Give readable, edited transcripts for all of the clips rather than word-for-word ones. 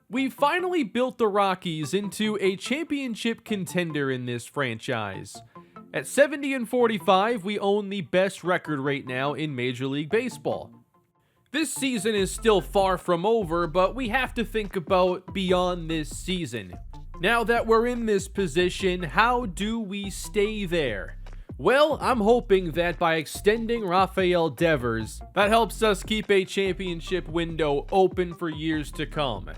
We finally built the Rockies into a championship contender in this franchise. At 70-45, we own the best record right now in Major League Baseball. This season is still far from over, but we have to think about beyond this season. Now that we're in this position, how do we stay there? Well, I'm hoping that by extending Rafael Devers, that helps us keep a championship window open for years to come.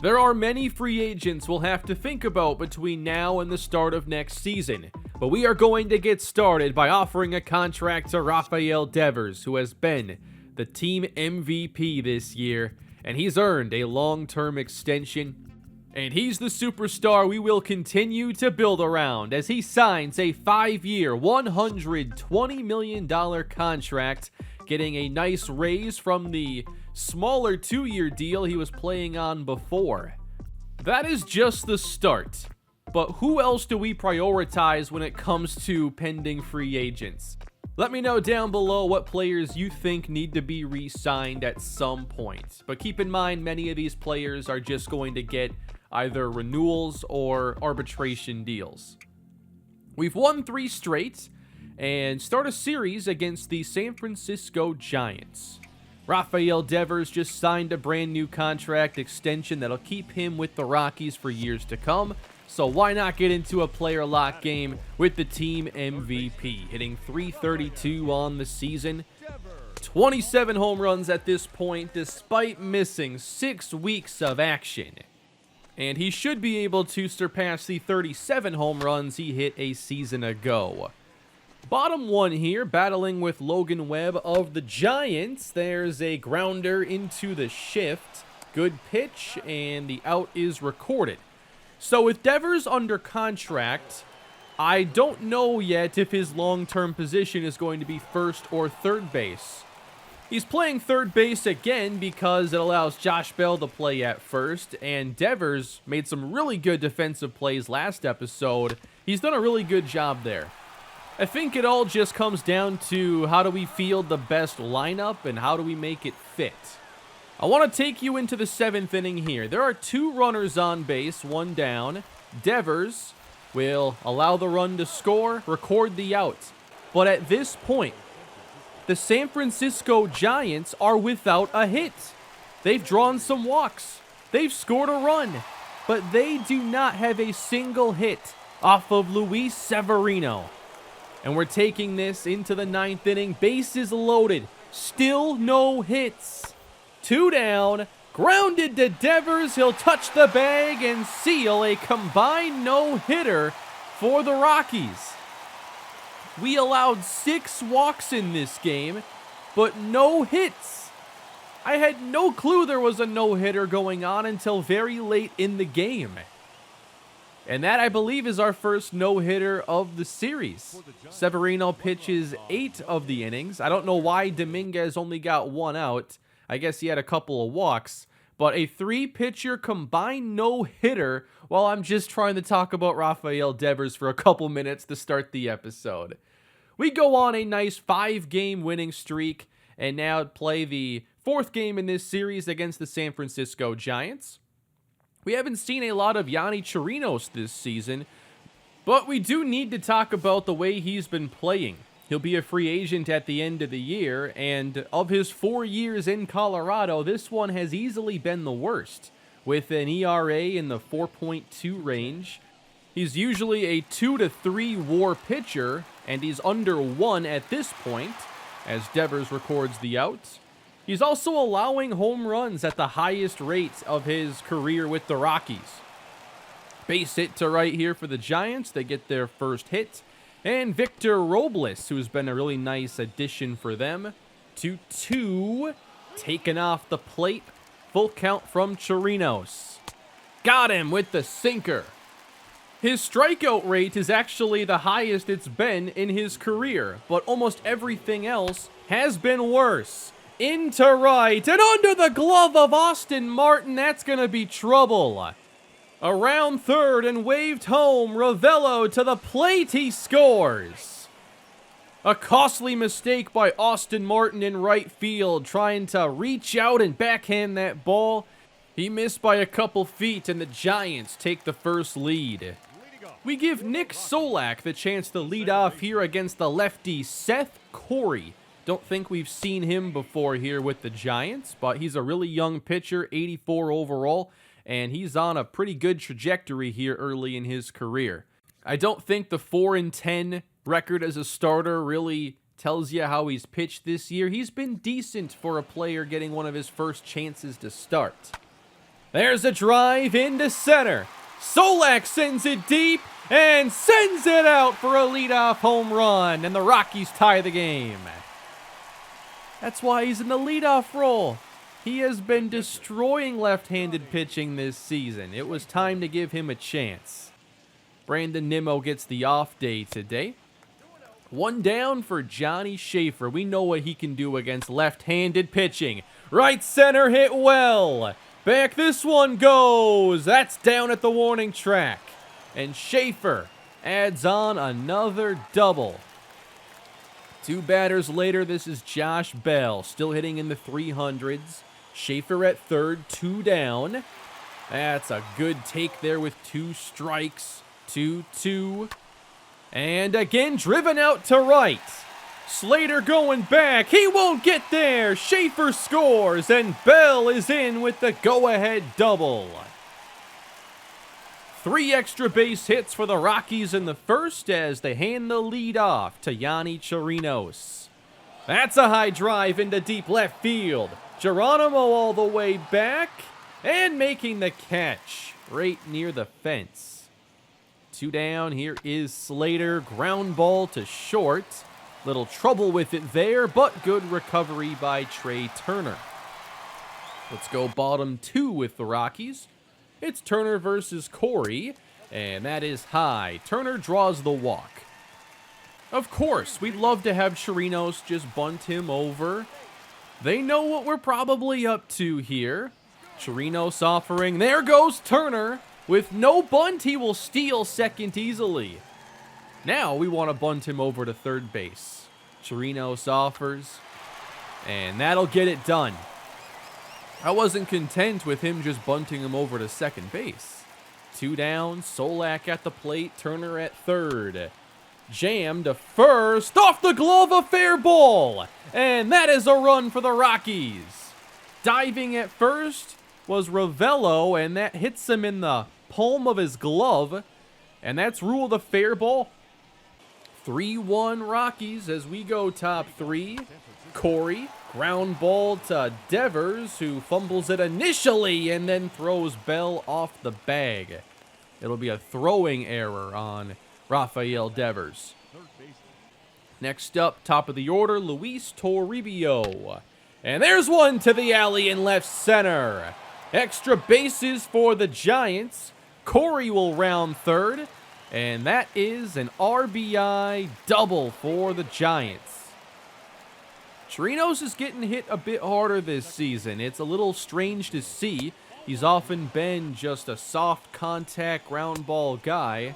There are many free agents we'll have to think about between now and the start of next season, but we are going to get started by offering a contract to Rafael Devers, who has been the team MVP this year, and he's earned a long-term extension, and he's the superstar we will continue to build around as he signs a 5-year, $120 million contract, getting a nice raise from the smaller 2-year deal he was playing on before. That is just the start. But who else do we prioritize when it comes to pending free agents? Let me know down below what players you think need to be re-signed at some point. But keep in mind, many of these players are just going to get either renewals or arbitration deals. We've won 3 straight and start a series against the San Francisco Giants. Rafael Devers just signed a brand new contract extension that'll keep him with the Rockies for years to come, so why not get into a player lock game with the team MVP, hitting .332 on the season, 27 home runs at this point despite missing 6 weeks of action. And he should be able to surpass the 37 home runs he hit a season ago. Bottom one here, battling with Logan Webb of the Giants. There's a grounder into the shift. Good pitch, and the out is recorded. So with Devers under contract, I don't know yet if his long-term position is going to be first or third base. He's playing third base again because it allows Josh Bell to play at first, and Devers made some really good defensive plays last episode. He's done a really good job there. I think it all just comes down to how do we field the best lineup and how do we make it fit. I want to take you into the 7th inning here. There are 2 runners on base, 1 down. Devers will allow the run to score, record the out. But at this point, the San Francisco Giants are without a hit. They've drawn some walks. They've scored a run. But they do not have a single hit off of Luis Severino. And we're taking this into the 9th inning. Bases loaded. Still no hits. 2 down. Grounded to Devers. He'll touch the bag and seal a combined no-hitter for the Rockies. We allowed 6 walks in this game, but no hits. I had no clue there was a no-hitter going on until very late in the game. And that, I believe, is our first no-hitter of the series. Severino pitches 8 of the innings. I don't know why Dominguez only got 1 out. I guess he had a couple of walks. But a 3-pitcher combined no-hitter while I'm just trying to talk about Rafael Devers for a couple minutes to start the episode. We go on a nice 5-game winning streak and now play the 4th game in this series against the San Francisco Giants. We haven't seen a lot of Yonny Chirinos this season, but we do need to talk about the way he's been playing. He'll be a free agent at the end of the year, and of his 4 years in Colorado, this one has easily been the worst, with an ERA in the 4.2 range. He's usually a 2 to 3 WAR pitcher, and he's under 1 at this point, as Devers records the out. He's also allowing home runs at the highest rate of his career with the Rockies. Base hit to right here for the Giants. They get their first hit. And Victor Robles, who's been a really nice addition for them. 2-2. Taken off the plate. Full count from Chirinos. Got him with the sinker. His strikeout rate is actually the highest it's been in his career, but almost everything else has been worse. Into right, and under the glove of Austin Martin. That's going to be trouble. Around third and waved home. Rafael to the plate. He scores. A costly mistake by Austin Martin in right field, trying to reach out and backhand that ball. He missed by a couple feet, and the Giants take the first lead. We give Nick Solak the chance to lead off here against the lefty Seth Corey. Don't think we've seen him before here with the Giants, but he's a really young pitcher, 84 overall, and he's on a pretty good trajectory here early in his career. I don't think the 4-10 record as a starter really tells you how he's pitched this year. He's been decent for a player getting one of his first chances to start. There's a drive into center. Solak sends it deep and sends it out for a leadoff home run, and the Rockies tie the game. That's why he's in the leadoff role. He has been destroying left-handed pitching this season. It was time to give him a chance. Brandon Nimmo gets the off day today. One down for Johnny Schaefer. We know what he can do against left-handed pitching. Right center hit well. Back this one goes. That's down at the warning track. And Schaefer adds on another double. Two batters later, this is Josh Bell, still hitting in the 300s. Schaefer at third, 2 down. That's a good take there with 2 strikes. 2-2. And again, driven out to right. Slater going back. He won't get there. Schaefer scores, and Bell is in with the go-ahead double. 3 extra base hits for the Rockies in the first as they hand the lead off to Yonny Chirinos. That's a high drive into deep left field. Geronimo all the way back and making the catch right near the fence. 2 down. Here is Slater. Ground ball to short. Little trouble with it there, but good recovery by Trey Turner. Let's go bottom 2 with the Rockies. It's Turner versus Corey, and that is high. Turner draws the walk. Of course, we'd love to have Chirinos just bunt him over. They know what we're probably up to here. Chirinos offering. There goes Turner. With no bunt, he will steal second easily. Now we want to bunt him over to third base. Chirinos offers, and that'll get it done. I wasn't content with him just bunting him over to second base. 2 down, Solak at the plate, Turner at third. Jam to first, off the glove, a fair ball. And that is a run for the Rockies. Diving at first was Rafael, and that hits him in the palm of his glove. And that's ruled a fair ball. 3-1 Rockies as we go top 3. Corey, ground ball to Devers, who fumbles it initially and then throws Bell off the bag. It'll be a throwing error on Rafael Devers. Next up, top of the order, Luis Toribio. And there's one to the alley in left center. Extra bases for the Giants. Corey will round third. And that is an RBI double for the Giants. Chirinos is getting hit a bit harder this season. It's a little strange to see. He's often been just a soft contact ground ball guy.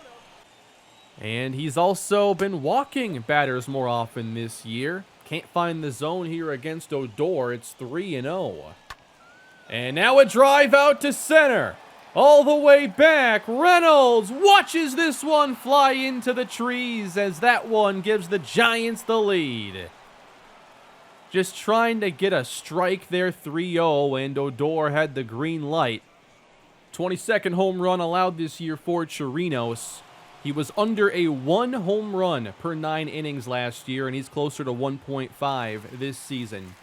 And he's also been walking batters more often this year. Can't find the zone here against Odor. It's 3-0. And now a drive out to center. All the way back, Reynolds watches this one fly into the trees as that one gives the Giants the lead. Just trying to get a strike there, 3-0, and Odor had the green light. 22nd home run allowed this year for Chirinos. He was under a 1 home run per 9 innings last year, and he's closer to 1.5 this season.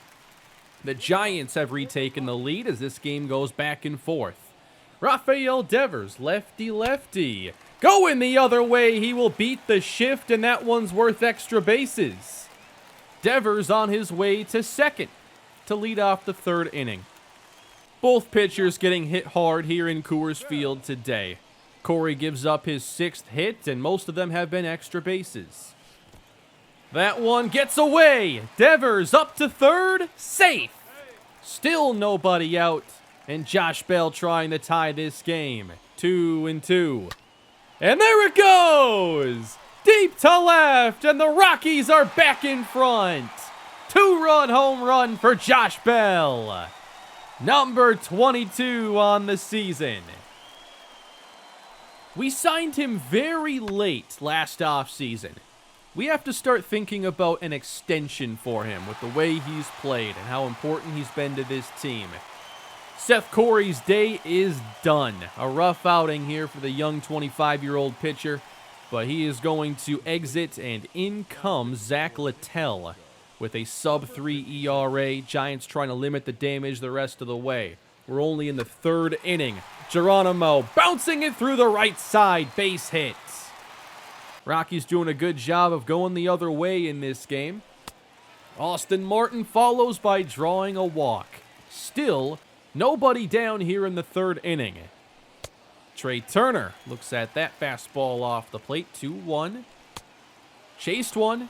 The Giants have retaken the lead as this game goes back and forth. Rafael Devers, lefty. Going the other way, he will beat the shift, and that one's worth extra bases. Devers on his way to second to lead off the 3rd inning. Both pitchers getting hit hard here in Coors Field today. Corey gives up his 6th hit, and most of them have been extra bases. That one gets away. Devers up to third, safe. Still nobody out. And Josh Bell trying to tie this game. 2-2. And there it goes! Deep to left, and the Rockies are back in front. 2-run home run for Josh Bell. Number 22 on the season. We signed him very late last offseason. We have to start thinking about an extension for him with the way he's played and how important he's been to this team. Seth Corey's day is done. A rough outing here for the young 25-year-old pitcher, but he is going to exit, and in comes Zach Littell with a sub-3 ERA. Giants trying to limit the damage the rest of the way. We're only in the third inning. Geronimo bouncing it through the right side, base hits. Rockies doing a good job of going the other way in this game. Austin Martin follows by drawing a walk. Still, nobody down here in the third inning. Trey Turner looks at that fastball off the plate. 2-1. Chased one.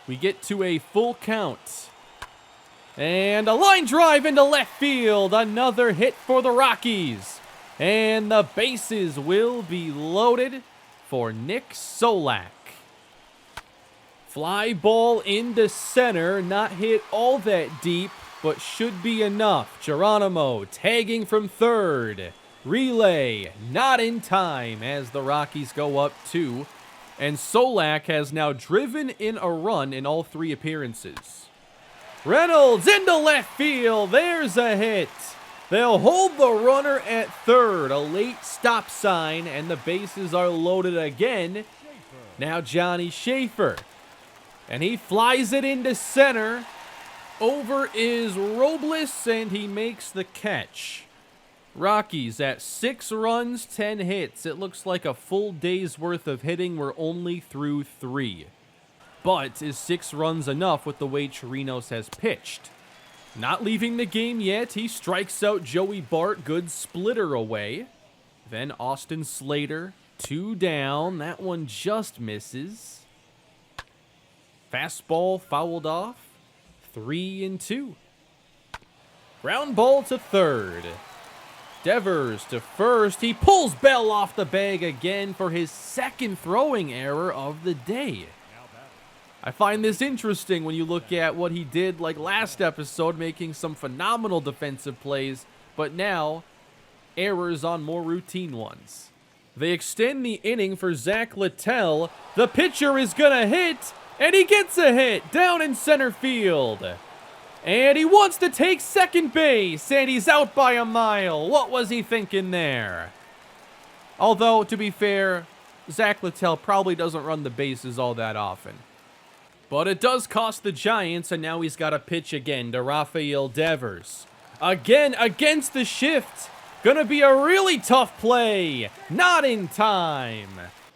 We get to a full count. And a line drive into left field. Another hit for the Rockies. And the bases will be loaded for Nick Solak. Fly ball into center. Not hit all that deep, but should be enough. Geronimo tagging from third. Relay not in time as the Rockies go up 2. And Solak has now driven in a run in all 3 appearances. Reynolds into left field. There's a hit. They'll hold the runner at third. A late stop sign, and the bases are loaded again. Now Johnny Schaefer. And he flies it into center. Over is Robles, and he makes the catch. Rockies at 6 runs, 10 hits. It looks like a full day's worth of hitting. We're only through 3. But is 6 runs enough with the way Chirinos has pitched? Not leaving the game yet. He strikes out Joey Bart. Good splitter away. Then Austin Slater. 2 down. That one just misses. Fastball fouled off. 3-2. Ground ball to third. Devers to first. He pulls Bell off the bag again for his second throwing error of the day. I find this interesting when you look at what he did like last episode, making some phenomenal defensive plays, but now errors on more routine ones. They extend the inning for Zach Littell. The pitcher is gonna hit, and he gets a hit down in center field. And he wants to take second base, and he's out by a mile. What was he thinking there? Although, to be fair, Zach Littell probably doesn't run the bases all that often. But it does cost the Giants, and now he's got to pitch again to Rafael Devers. Again, against the shift. Gonna be a really tough play. Not in time.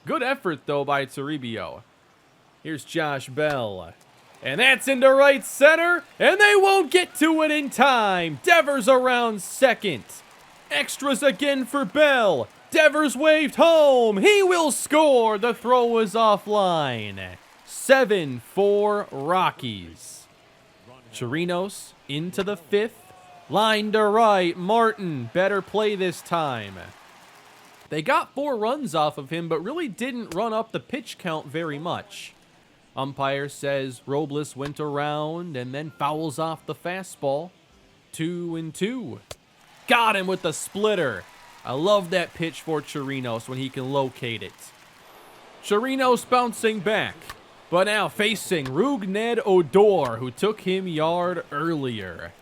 Good effort, though, by Toribio. Here's Josh Bell. And that's into right center, and they won't get to it in time. Devers around second. Extras again for Bell. Devers waved home. He will score. The throw was offline. 7-4 Rockies. Chirinos into the 5th. Line to right. Martin, better play this time. They got 4 runs off of him, but really didn't run up the pitch count very much. Umpire says Robles went around and then fouls off the fastball. 2-2. Got him with the splitter. I love that pitch for Chirinos when he can locate it. Chirinos bouncing back, but now facing Rougned Odor, who took him yard earlier.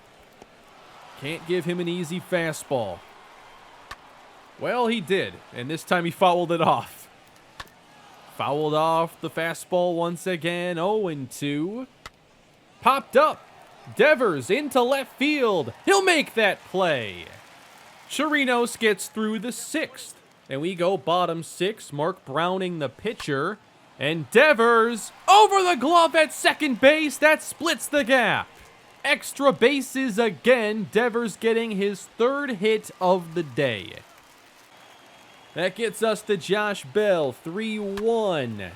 Can't give him an easy fastball. Well, he did, and this time he fouled it off. Fouled off the fastball once again. 0-2. Popped up. Devers into left field. He'll make that play. Chirinos gets through the 6th. And we go bottom 6. Mark Browning the pitcher. And Devers over the glove at second base. That splits the gap. Extra bases again. Devers getting his 3rd hit of the day. That gets us to Josh Bell, 3-1.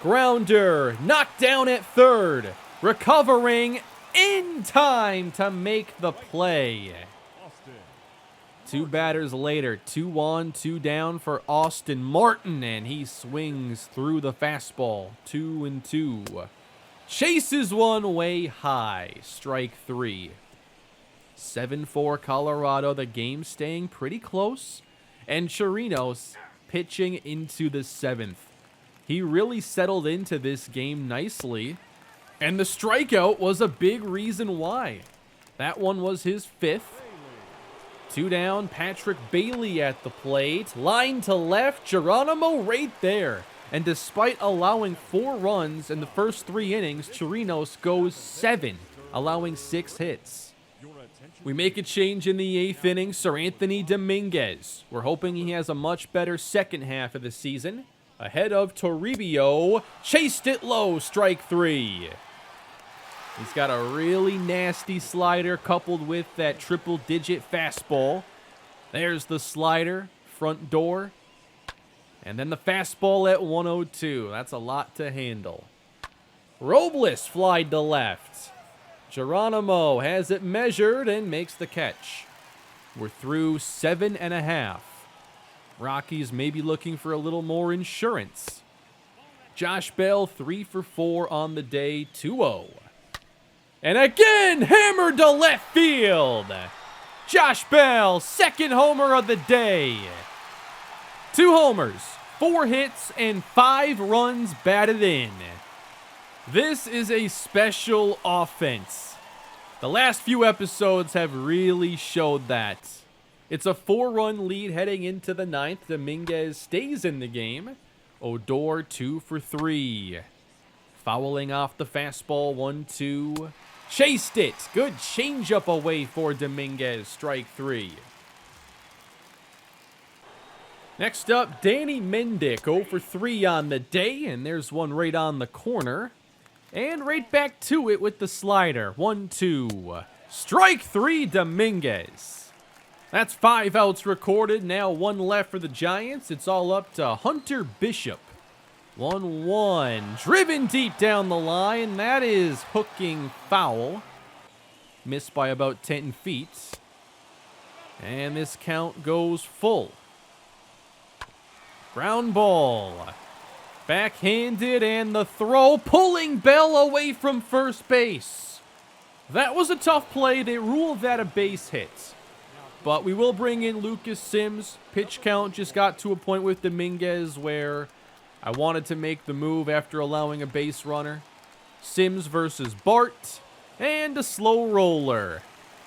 Grounder, knocked down at third. Recovering in time to make the play. 2 batters later, 2 on, 2 down for Austin Martin, and he swings through the fastball, 2-2. Chases one way high, strike 3. 7-4 Colorado, the game staying pretty close. And Chirinos pitching into the 7th. He really settled into this game nicely. And the strikeout was a big reason why. That one was his 5th. 2 down, Patrick Bailey at the plate. Line to left, Geronimo right there. And despite allowing 4 runs in the first 3 innings, Chirinos goes 7, allowing 6 hits. We make a change in the 8th inning, Sir Anthony Dominguez. We're hoping he has a much better second half of the season. Ahead of Toribio, chased it low, strike 3. He's got a really nasty slider coupled with that triple-digit fastball. There's the slider, front door. And then the fastball at 102. That's a lot to handle. Robles flied to left. Geronimo has it measured and makes the catch. We're through 7.5. Rockies may be looking for a little more insurance. Josh Bell, 3 for 4 on the day, 2-0. And again, hammered to left field. Josh Bell, 2nd homer of the day. 2 homers, 4 hits, and 5 runs batted in. This is a special offense. The last few episodes have really showed that. It's a 4-run lead heading into the 9th. Dominguez stays in the game. Odor 2 for 3. Fouling off the fastball, 1-2. Chased it. Good changeup away for Dominguez, strike 3. Next up, Danny Mendick, 0 for 3 on the day, and there's one right on the corner. And right back to it with the slider, 1-2. Strike 3, Dominguez. That's 5 outs recorded, now 1 left for the Giants. It's all up to Hunter Bishop. 1-1, driven deep down the line. That is hooking foul. Missed by about 10 feet. And this count goes full. Ground ball. Backhanded, and the throw, pulling Bell away from first base. That was a tough play. They ruled that a base hit. But we will bring in Lucas Sims. Pitch count just got to a point with Dominguez where I wanted to make the move after allowing a base runner. Sims versus Bart. And a slow roller.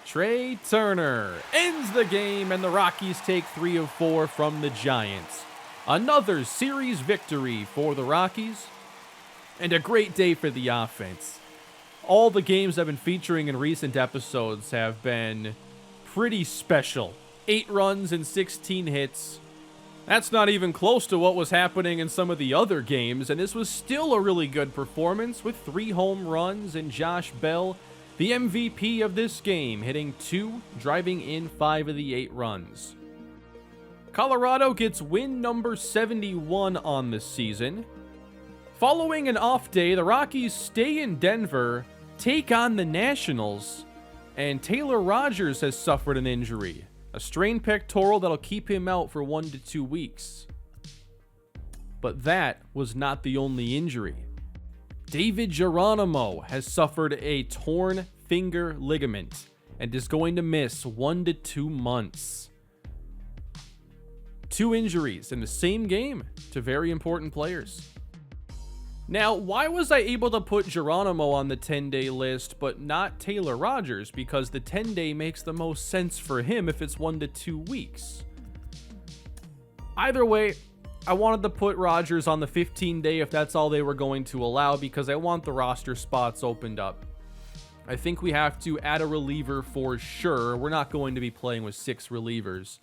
Trey Turner ends the game, and the Rockies take 3 of 4 from the Giants. Another series victory for the Rockies. And a great day for the offense. All the games I've been featuring in recent episodes have been pretty special. 8 runs and 16 hits. That's not even close to what was happening in some of the other games, and this was still a really good performance with 3 home runs and Josh Bell, the MVP of this game, hitting 2, driving in 5 of the 8 runs. Colorado gets win number 71 on the season. Following an off day, the Rockies stay in Denver, take on the Nationals, and Taylor Rogers has suffered an injury. A strained pectoral that'll keep him out for 1 to 2 weeks. But that was not the only injury. David Geronimo has suffered a torn finger ligament and is going to miss 1 to 2 months. 2 injuries in the same game to very important players. Now, why was I able to put Geronimo on the 10-day list, but not Taylor Rogers? Because the 10-day makes the most sense for him if it's 1 to 2 weeks. Either way, I wanted to put Rogers on the 15-day if that's all they were going to allow, because I want the roster spots opened up. I think we have to add a reliever for sure. We're not going to be playing with 6 relievers.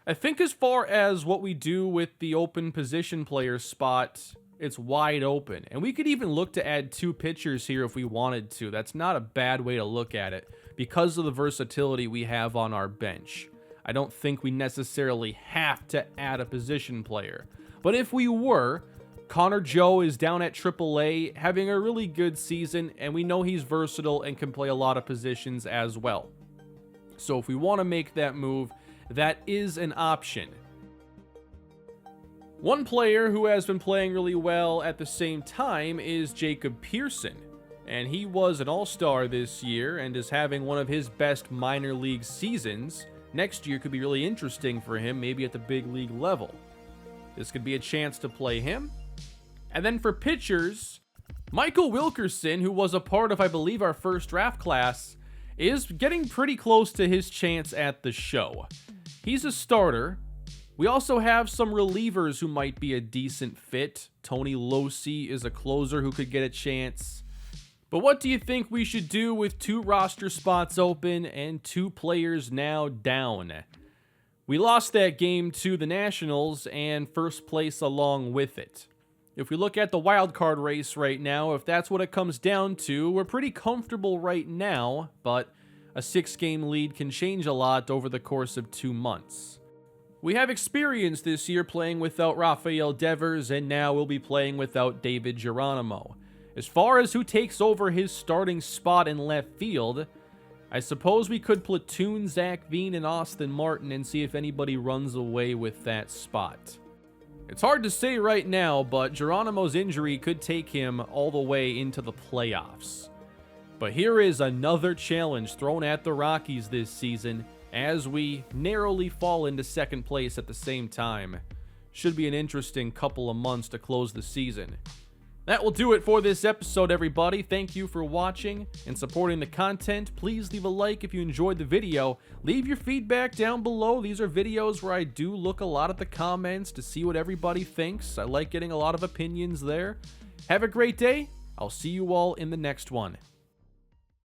I think as far as what we do with the open position player spot, it's wide open. And we could even look to add 2 pitchers here if we wanted to. That's not a bad way to look at it because of the versatility we have on our bench. I don't think we necessarily have to add a position player. But if we were, Connor Joe is down at AAA having a really good season, and we know he's versatile and can play a lot of positions as well. So if we want to make that move, that is an option. One player who has been playing really well at the same time is Jacob Pearson. and he was an all-star this year and is having one of his best minor league seasons. Next year could be really interesting for him, maybe at the big league level. This could be a chance to play him. And then for pitchers, Michael Wilkerson, who was a part of, I believe, our first draft class, is getting pretty close to his chance at the show. He's a starter. We also have some relievers who might be a decent fit. Tony Losi is a closer who could get a chance. But what do you think we should do with 2 roster spots open and 2 players now down? We lost that game to the Nationals and first place along with it. If we look at the wild card race right now, if that's what it comes down to, we're pretty comfortable right now, but a 6-game lead can change a lot over the course of 2 months. We have experience this year playing without Rafael Devers, and now we'll be playing without David Geronimo. As far as who takes over his starting spot in left field, I suppose we could platoon Zach Veen and Austin Martin and see if anybody runs away with that spot. It's hard to say right now, but Geronimo's injury could take him all the way into the playoffs. But here is another challenge thrown at the Rockies this season as we narrowly fall into second place at the same time. Should be an interesting couple of months to close the season. That will do it for this episode, everybody. Thank you for watching and supporting the content. Please leave a like if you enjoyed the video. Leave your feedback down below. These are videos where I do look a lot at the comments to see what everybody thinks. I like getting a lot of opinions there. Have a great day. I'll see you all in the next one.